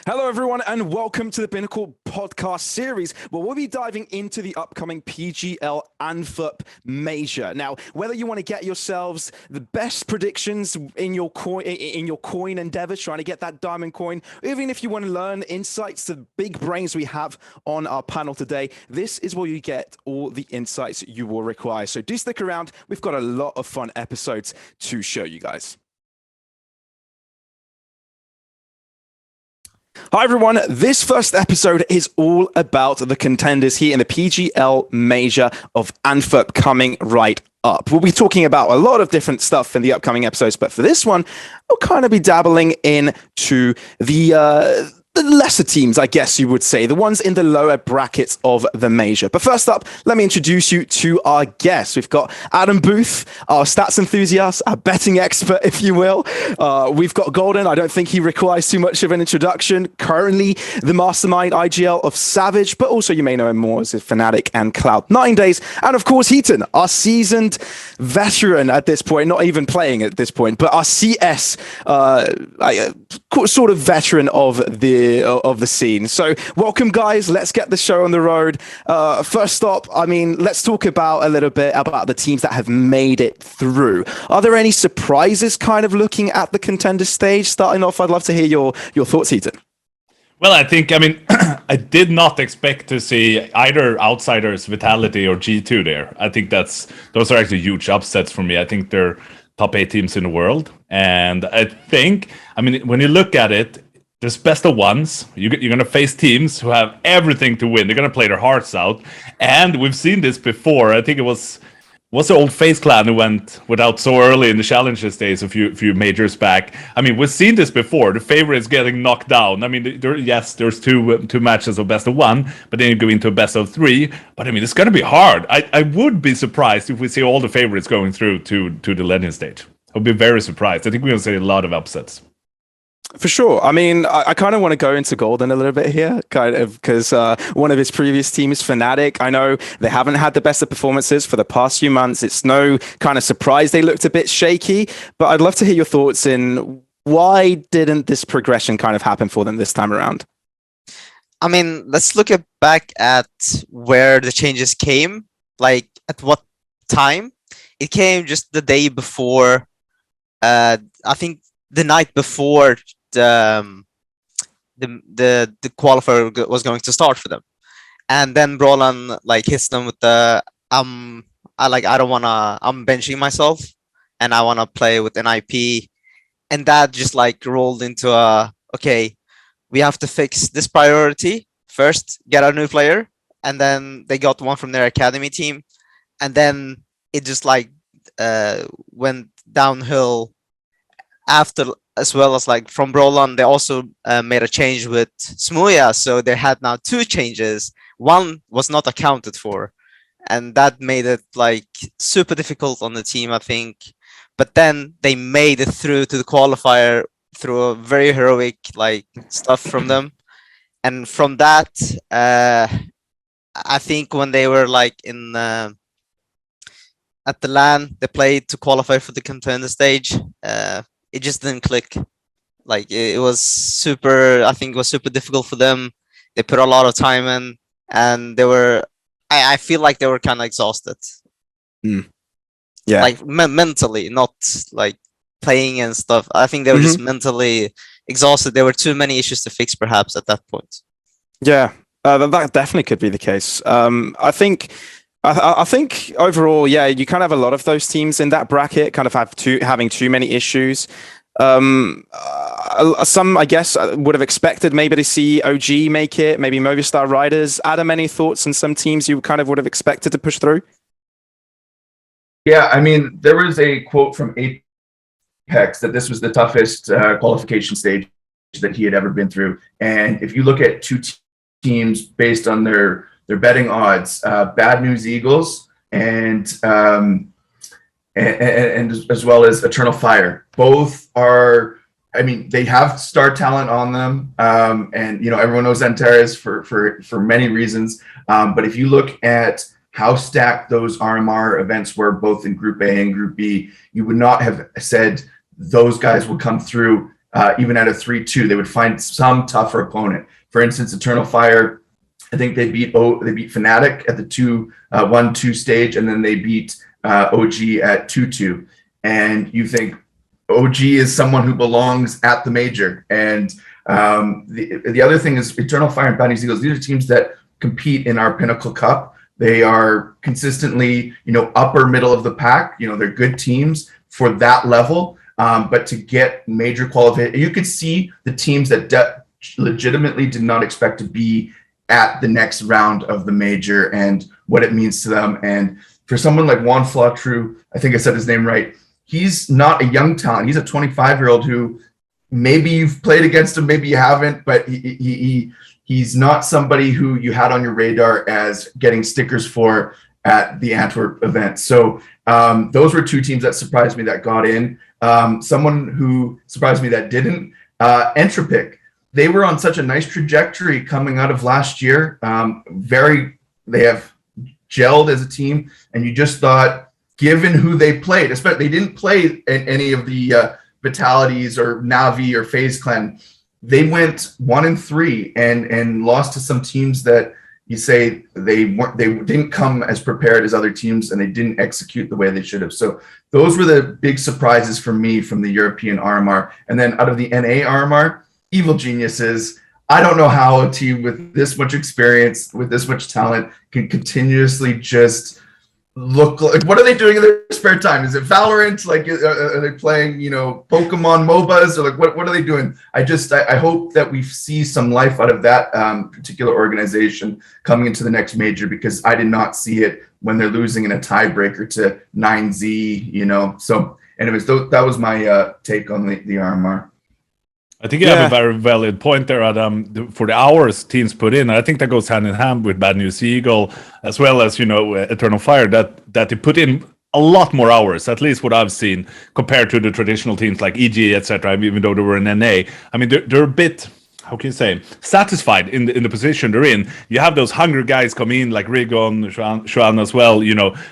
Hello, everyone, and welcome to the Pinnacle podcast series, where we'll be diving into the upcoming PGL Antwerp Major. Now, whether you want to get yourselves the best predictions in your coin endeavors, trying to get that diamond coin, even if you want to learn insights to the big brains we have on our panel today, this is where you get all the insights you will require. So do stick around. We've got a lot of fun episodes to show you guys. Hi everyone, this first episode is all about the contenders here in the PGL Major of Antwerp coming right up. We'll be talking about a lot of different stuff in the upcoming episodes, but for this one, we'll kind of be dabbling into the lesser teams, I guess you would say, the ones in the lower brackets of the major. But first up, let me introduce you to our guests. We've got Adam Boothe, our stats enthusiast, our betting expert, if you will. We've got Golden. I don't think he requires too much of an introduction. Currently, the mastermind IGL of Savage, but also you may know him more as a Fnatic and Cloud9 days. And of course, Heaton, our seasoned veteran at this point, not even playing at this point, but our CS sort of veteran of the scene. So welcome, guys. Let's get the show on the road. First stop, let's talk about a little bit about the teams that have made it through. Are there any surprises kind of looking at the contender stage? Starting off, I'd love to hear your thoughts, Heaton. Well, I I did not expect to see either Outsiders, Vitality, or G2 there. I think those are actually huge upsets for me. I think they're top 8 teams in the world. And I think, when you look at it, there's best of ones. You're going to face teams who have everything to win. They're going to play their hearts out. And we've seen this before. I think it was the old FaZe Clan who went without so early in the challenges days a few majors back. We've seen this before. The favorites getting knocked down. There's two matches of best of one, but then you go into a best of 3. But it's going to be hard. I would be surprised if we see all the favorites going through to the Legend stage. I'll be very surprised. I think we're going to see a lot of upsets. For sure. I kind of want to go into Golden a little bit here, kind of, because one of his previous teams, Fnatic, I know they haven't had the best of performances for the past few months. It's no kind of surprise they looked a bit shaky, but I'd love to hear your thoughts in why didn't this progression kind of happen for them this time around? Let's look back at where the changes came, like at what time. It came just the day before, I think the night before the qualifier was going to start for them, and then Brolan hits them with the I'm benching myself and I wanna play with an IP, and that just rolled into okay, we have to fix this priority first, get a new player, and then they got one from their academy team, and then it just went downhill after, as well as from Brolan, they also made a change with Smuya, so they had now 2 changes. One was not accounted for, and that made it super difficult on the team, I think. But then they made it through to the qualifier through a very heroic stuff from them, and from that, I think when they were in at the LAN, they played to qualify for the contender stage. It just didn't click. It was super difficult for them. They put a lot of time in, and I feel like they were kind of exhausted. Yeah. Mentally, not playing and stuff. I think they were just mentally exhausted. There were too many issues to fix perhaps at that point. Yeah, that definitely could be the case. I think overall, yeah, you kind of have a lot of those teams in that bracket kind of having too many issues. Some, I guess, would have expected maybe to see OG make it, maybe Movistar Riders. Adam, any thoughts on some teams you kind of would have expected to push through? Yeah, there was a quote from Apex that this was the toughest qualification stage that he had ever been through. And if you look at 2 teams based on their betting odds, Bad News Eagles and as well as Eternal Fire. Both are, they have star talent on them, and everyone knows Antares for many reasons. But if you look at how stacked those RMR events were, both in Group A and Group B, you would not have said those guys would come through even at a 3-2, they would find some tougher opponent. For instance, Eternal Fire, I think they beat Fnatic at the 1-2 stage, and then they beat OG at 2-2. And you think OG is someone who belongs at the major. And the other thing is Eternal Fire and Bad News Eagles, these are teams that compete in our Pinnacle Cup. They are consistently, upper middle of the pack. They're good teams for that level. But to get major qualification, you could see the teams that legitimately did not expect to be at the next round of the major and what it means to them. And for someone like Juan Flautru, I think I said his name right, he's not a young talent. He's a 25-year-old who maybe you've played against him, maybe you haven't, but he's not somebody who you had on your radar as getting stickers for at the Antwerp event. So those were two teams that surprised me that got in. Someone who surprised me that didn't, Entropic. They were on such a nice trajectory coming out of last year. They have gelled as a team, and you just thought, given who they played, especially they didn't play in any of the Vitalities or Navi or FaZe Clan. They went 1-3 and lost to some teams that you say they didn't come as prepared as other teams, and they didn't execute the way they should have. So those were the big surprises for me from the European RMR. And then out of the NA RMR, Evil Geniuses. I don't know how a team with this much experience, with this much talent, can continuously just look like, what are they doing in their spare time? Is it Valorant? Like, are they playing, Pokemon MOBAs, or like, what are they doing? I hope that we see some life out of that particular organization coming into the next major, because I did not see it when they're losing in a tiebreaker to 9Z, So anyways, that was my take on the RMR. I think you have a very valid point there, Adam, for the hours teams put in. I think that goes hand in hand with Bad News Eagle, as well as, Eternal Fire, that they put in a lot more hours, at least what I've seen, compared to the traditional teams like EG, etc., even though they were in NA. I mean, they're a bit, how can you say, satisfied in the position they're in. You have those hungry guys come in, like Rigon, Shuan as well,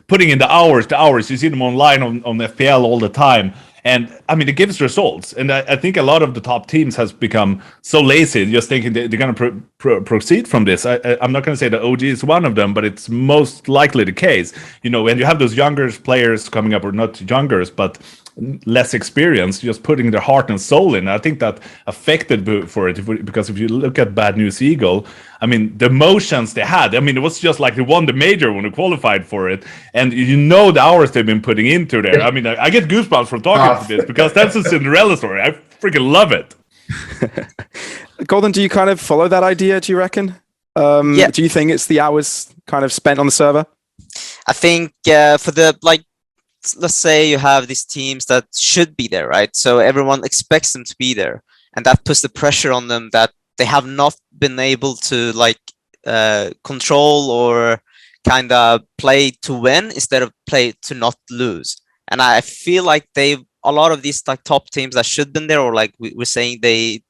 putting in the hours. You see them online on FPL all the time. And I mean, it gives results. And I think a lot of the top teams has become so lazy, just thinking they're going to proceed from this. I'm not going to say that OG is one of them, but it's most likely the case. When you have those younger players coming up, or not youngers, but less experienced, just putting their heart and soul in. I think that affected for it, because if you look at Bad News Eagle, I mean, the emotions they had, I mean, it was just like they won the major when they qualified for it, and the hours they've been putting into there. I mean, I get goosebumps from talking to this, because that's a Cinderella story. I freaking love it. Golden, do you kind of follow that idea, do you reckon? Yeah. Do you think it's the hours kind of spent on the server? I think for the, let's say you have these teams that should be there, right? So everyone expects them to be there, and that puts the pressure on them that they have not been able to control or kind of play to win instead of play to not lose. And I feel like a lot of these top teams that should have been there, or like we're saying, they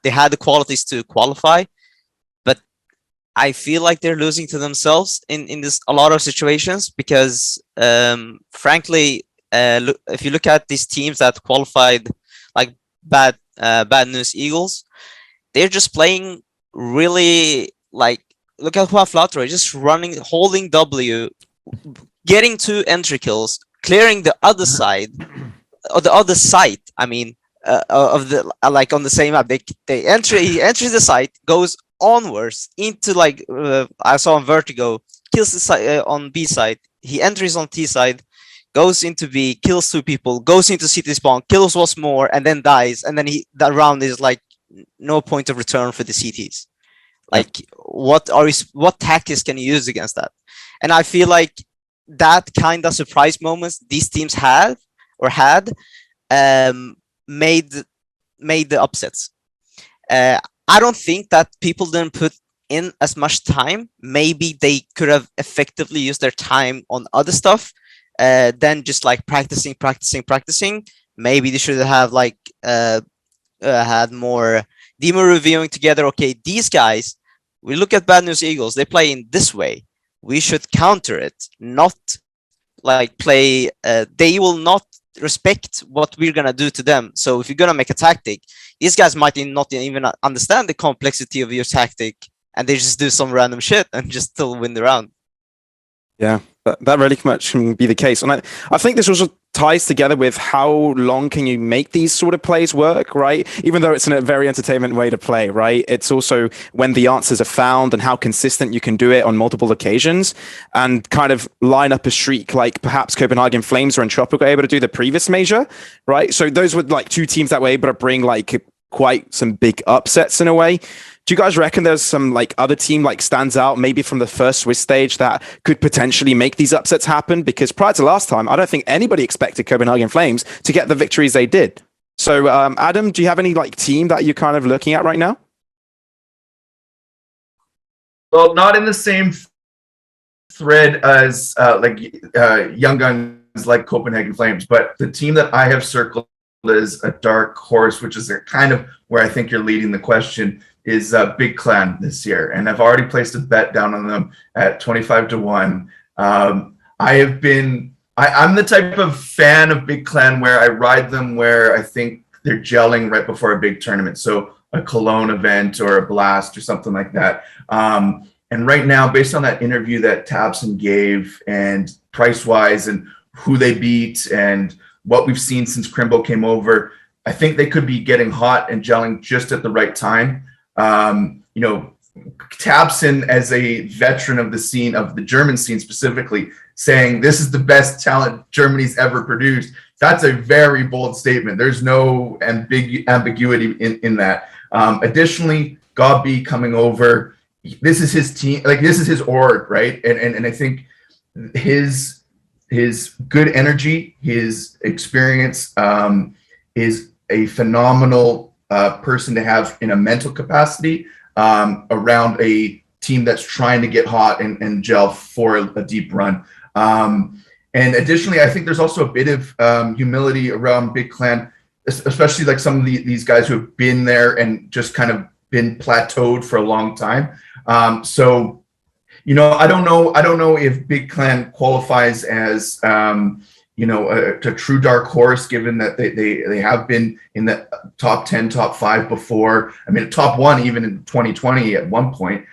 had the qualities to qualify, but I feel like they're losing to themselves in a lot of situations, because frankly, if you look at these teams that qualified, like Bad News Eagles, they're just playing really, look at Juan Flautro, just running, holding W, getting 2 entry kills, clearing the other side, or the other site, I mean, of the, on the same map. He enters the site, goes onwards into, I saw on Vertigo, kills the side on B side, he enters on T side, goes into B, kills 2 people, goes into CT spawn, kills once more, and then dies, and then that round is no point of return for the CTs. What tactics can you use against that? And I feel like that kind of surprise moments these teams had made the upsets. I don't think that people didn't put in as much time. Maybe they could have effectively used their time on other stuff than just practicing. Maybe they should have had more demo reviewing together. Okay, these guys, we look at Bad News Eagles, they play in this way. We should counter it, not play. They will not respect what we're gonna do to them. So if you're gonna make a tactic, these guys might not even understand the complexity of your tactic, and they just do some random shit and just still win the round. Yeah, that really much can be the case. And I think this also ties together with how long can you make these sort of plays work, right? Even though it's a very entertainment way to play, right? It's also when the answers are found and how consistent you can do it on multiple occasions and kind of line up a streak like perhaps Copenhagen Flames or Entropic were able to do the previous major, right? So those were like two teams that were able to bring like quite some big upsets in a way. Do you guys reckon there's some like other team like stands out maybe from the first Swiss stage that could potentially make these upsets happen? Because prior to last time, I don't think anybody expected Copenhagen Flames to get the victories they did. So Adam, do you have any like team that you're kind of looking at right now? Well, not in the same thread as young guns like Copenhagen Flames, but the team that I have circled as a dark horse, which is a kind of where I think you're leading the question, is Big Clan this year, and I've already placed a bet down on them at 25-1. I'm the type of fan of Big Clan where I ride them where I think they're gelling right before a big tournament, so a Cologne event or a Blast or something like that. And right now, based on that interview that Tabson gave and price-wise and who they beat and what we've seen since Crimbo came over, I think they could be getting hot and gelling just at the right time. Tabson, as a veteran of the scene, of the German scene specifically, saying this is the best talent Germany's ever produced. That's a very bold statement. There's no ambiguity in that. Additionally, Gobby coming over, this is his team, like this is his org, right? And I think his good energy, his experience is a phenomenal person to have in a mental capacity around a team that's trying to get hot and gel for a deep run. And additionally, I think there's also a bit of humility around Big Clan, especially like some of these guys who have been there and just kind of been plateaued for a long time. So, I don't know if Big Clan qualifies as a true dark horse, given that they have been in the top 10, top 5 before. I mean, top 1 even in 2020 at one point.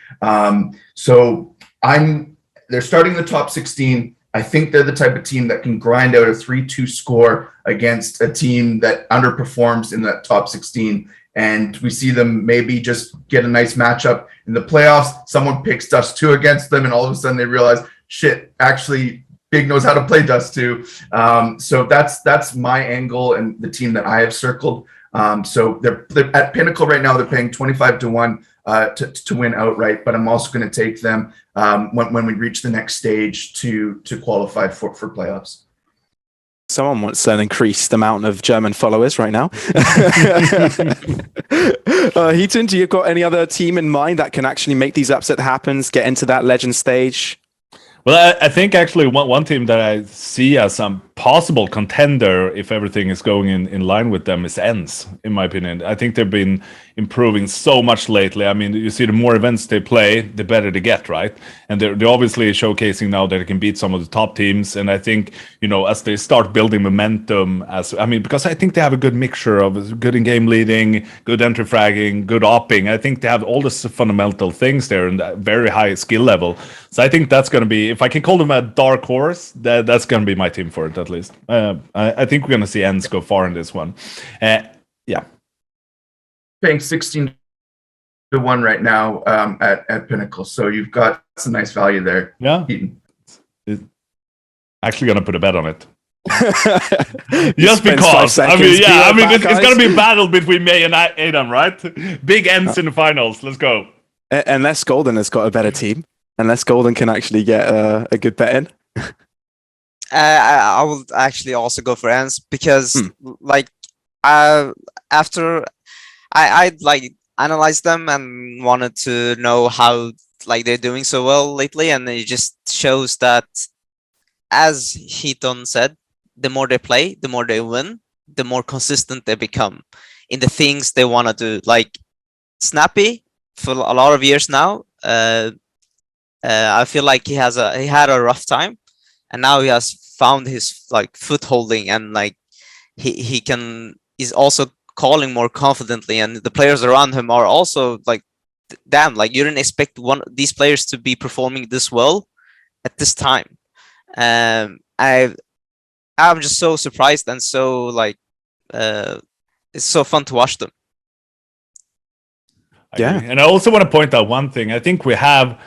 So they're starting the top 16. I think they're the type of team that can grind out a 3-2 score against a team that underperforms in that top 16. And we see them maybe just get a nice matchup in the playoffs. Someone picks Dust 2 against them, and all of a sudden they realize, shit, actually, Big knows how to play Dust 2. So that's my angle and the team that I have circled. So they're at Pinnacle right now. They're paying 25-1 to win outright, but I'm also going to take them when we reach the next stage to qualify for playoffs. Someone wants an increased amount of German followers right now. Heaton, do you got any other team in mind that can actually make these upset happen, get into that legend stage? Well, I think actually one team that I see as some possible contender, if everything is going in line with them, is ENS, in my opinion. I think they've been improving so much lately. I mean, you see the more events they play, the better they get, right? And they're obviously showcasing now that they can beat some of the top teams. And I think, as they start building momentum, because I think they have a good mixture of good in-game leading, good entry fragging, good opping. I think they have all the fundamental things there and that very high skill level. So I think that's going to be, if I can call them a dark horse, that's going to be my team for it, at least. I think we're going to see ENS go far in this one. Yeah. Paying 16-1 right now at Pinnacle, so you've got some nice value there. Yeah. Heaton. Actually going to put a bet on it. Just because. It's going to be a battle between May and Adam, right? Big ENS in the finals. Let's go. Unless Golden has got a better team. Unless Golden can actually get a good bet in. I will actually also go for ENS because after I analyzed them and wanted to know how they're doing so well lately, and it just shows that, as Heaton said, the more they play, the more they win, the more consistent they become in the things they want to do. Like Snappy, for a lot of years now, I feel like he had a rough time, and now he has found his footholding, and he's also calling more confidently, and the players around him are also like, damn, like you didn't expect these players to be performing this well at this time. I'm just so surprised, and so like it's so fun to watch them. Yeah, and I also want to point out one thing. I think we have,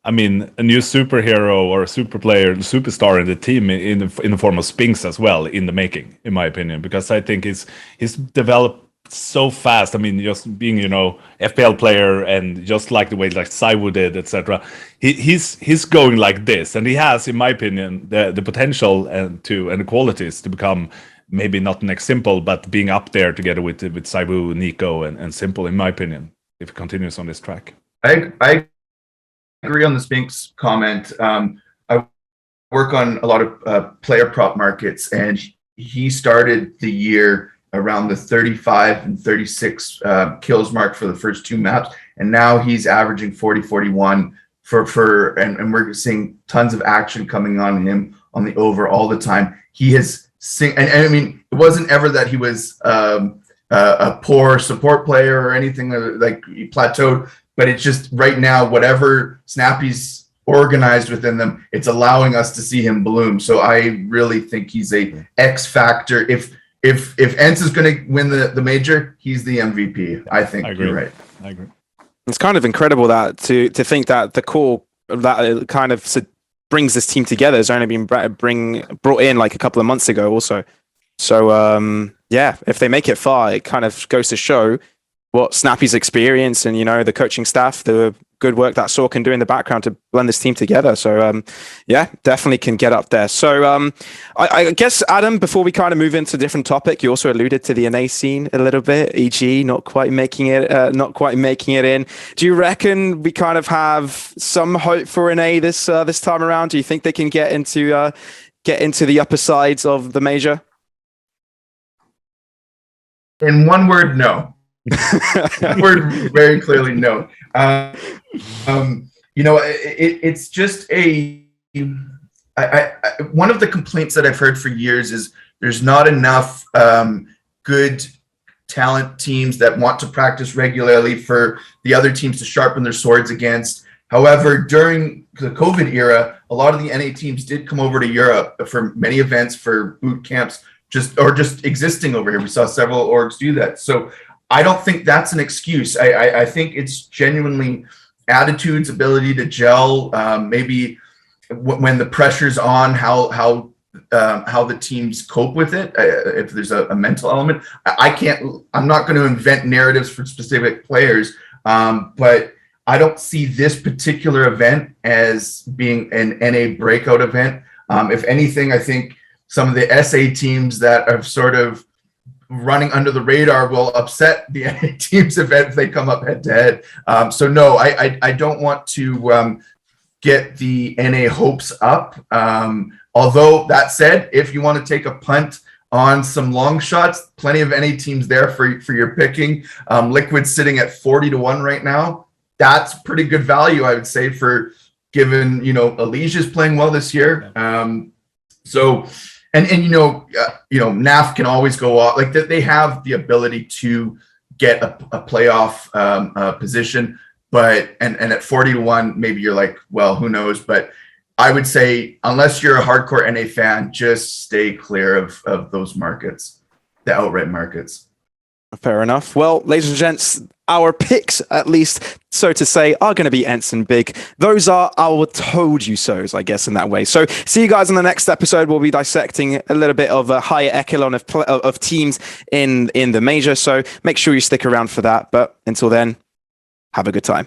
I mean, a new superhero or a super player, superstar in the team in the form of Spinks as well, in the making, in my opinion, because I think he's developed so fast. I mean, just being, you know, FPL player, and just like the way like Saiwu did, etc. He's going like this, and he has, in my opinion, the potential and the qualities to become maybe not next Simple, but being up there together with Saiwu, Nico, and Simple, in my opinion, if it continues on this track. I agree on the Spinks comment. I work on a lot of player prop markets, and he started the year around the 35 and 36 kills mark for the first two maps, and now he's averaging 40-41 and we're seeing tons of action coming on him on the over all the time. He has and I mean, it wasn't ever that he was a poor support player or anything, like he plateaued, but it's just right now, whatever Snappy's organized within them, it's allowing us to see him bloom. So I really think he's a X factor. If Ents is going to win the major, he's the MVP. I think you're right. I agree. It's kind of incredible that to think that the core that kind of brings this team together has only been brought in like a couple of months ago also. So yeah, if they make it far, it kind of goes to show what Snappy's experience and, you know, the coaching staff, the good work that Saw can do in the background to blend this team together. So yeah, definitely can get up there. So I guess, Adam, before we kind of move into a different topic, you also alluded to the NA scene a little bit. EG not quite making it in. Do you reckon we kind of have some hope for NA this time around? Do you think they can get into the upper sides of the major? In one word, no. One word, very clearly, no. You know, it's just one of the complaints that I've heard for years is there's not enough good talent teams that want to practice regularly for the other teams to sharpen their swords against. However, during the COVID era, a lot of the NA teams did come over to Europe for many events, for boot camps, just existing over here. We saw several orgs do that. So I don't think that's an excuse. I think it's genuinely attitudes, ability to gel, maybe when the pressure's on, how the teams cope with it. If there's a mental element, I'm not going to invent narratives for specific players, but I don't see this particular event as being an NA breakout event. If anything, I think some of the SA teams that are sort of running under the radar will upset the NA teams if they come up head to head. So no, I don't want to get the NA hopes up. Although that said, if you want to take a punt on some long shots, plenty of NA teams there for your picking. Liquid's sitting at 40-1 right now. That's pretty good value, I would say, for given, you know, Alesia's playing well this year. So. And you know, NAF can always go off. Like they have the ability to get a playoff position, but and at 40-1, maybe you're like, well, who knows? But I would say, unless you're a hardcore NA fan, just stay clear of those markets, the outright markets. Fair enough. Well, ladies and gents, our picks, at least, so to say, are going to be Ents and Big. Those are our told you so's, I guess, in that way. So see you guys in the next episode. We'll be dissecting a little bit of a higher echelon of teams in the major. So make sure you stick around for that. But until then, have a good time.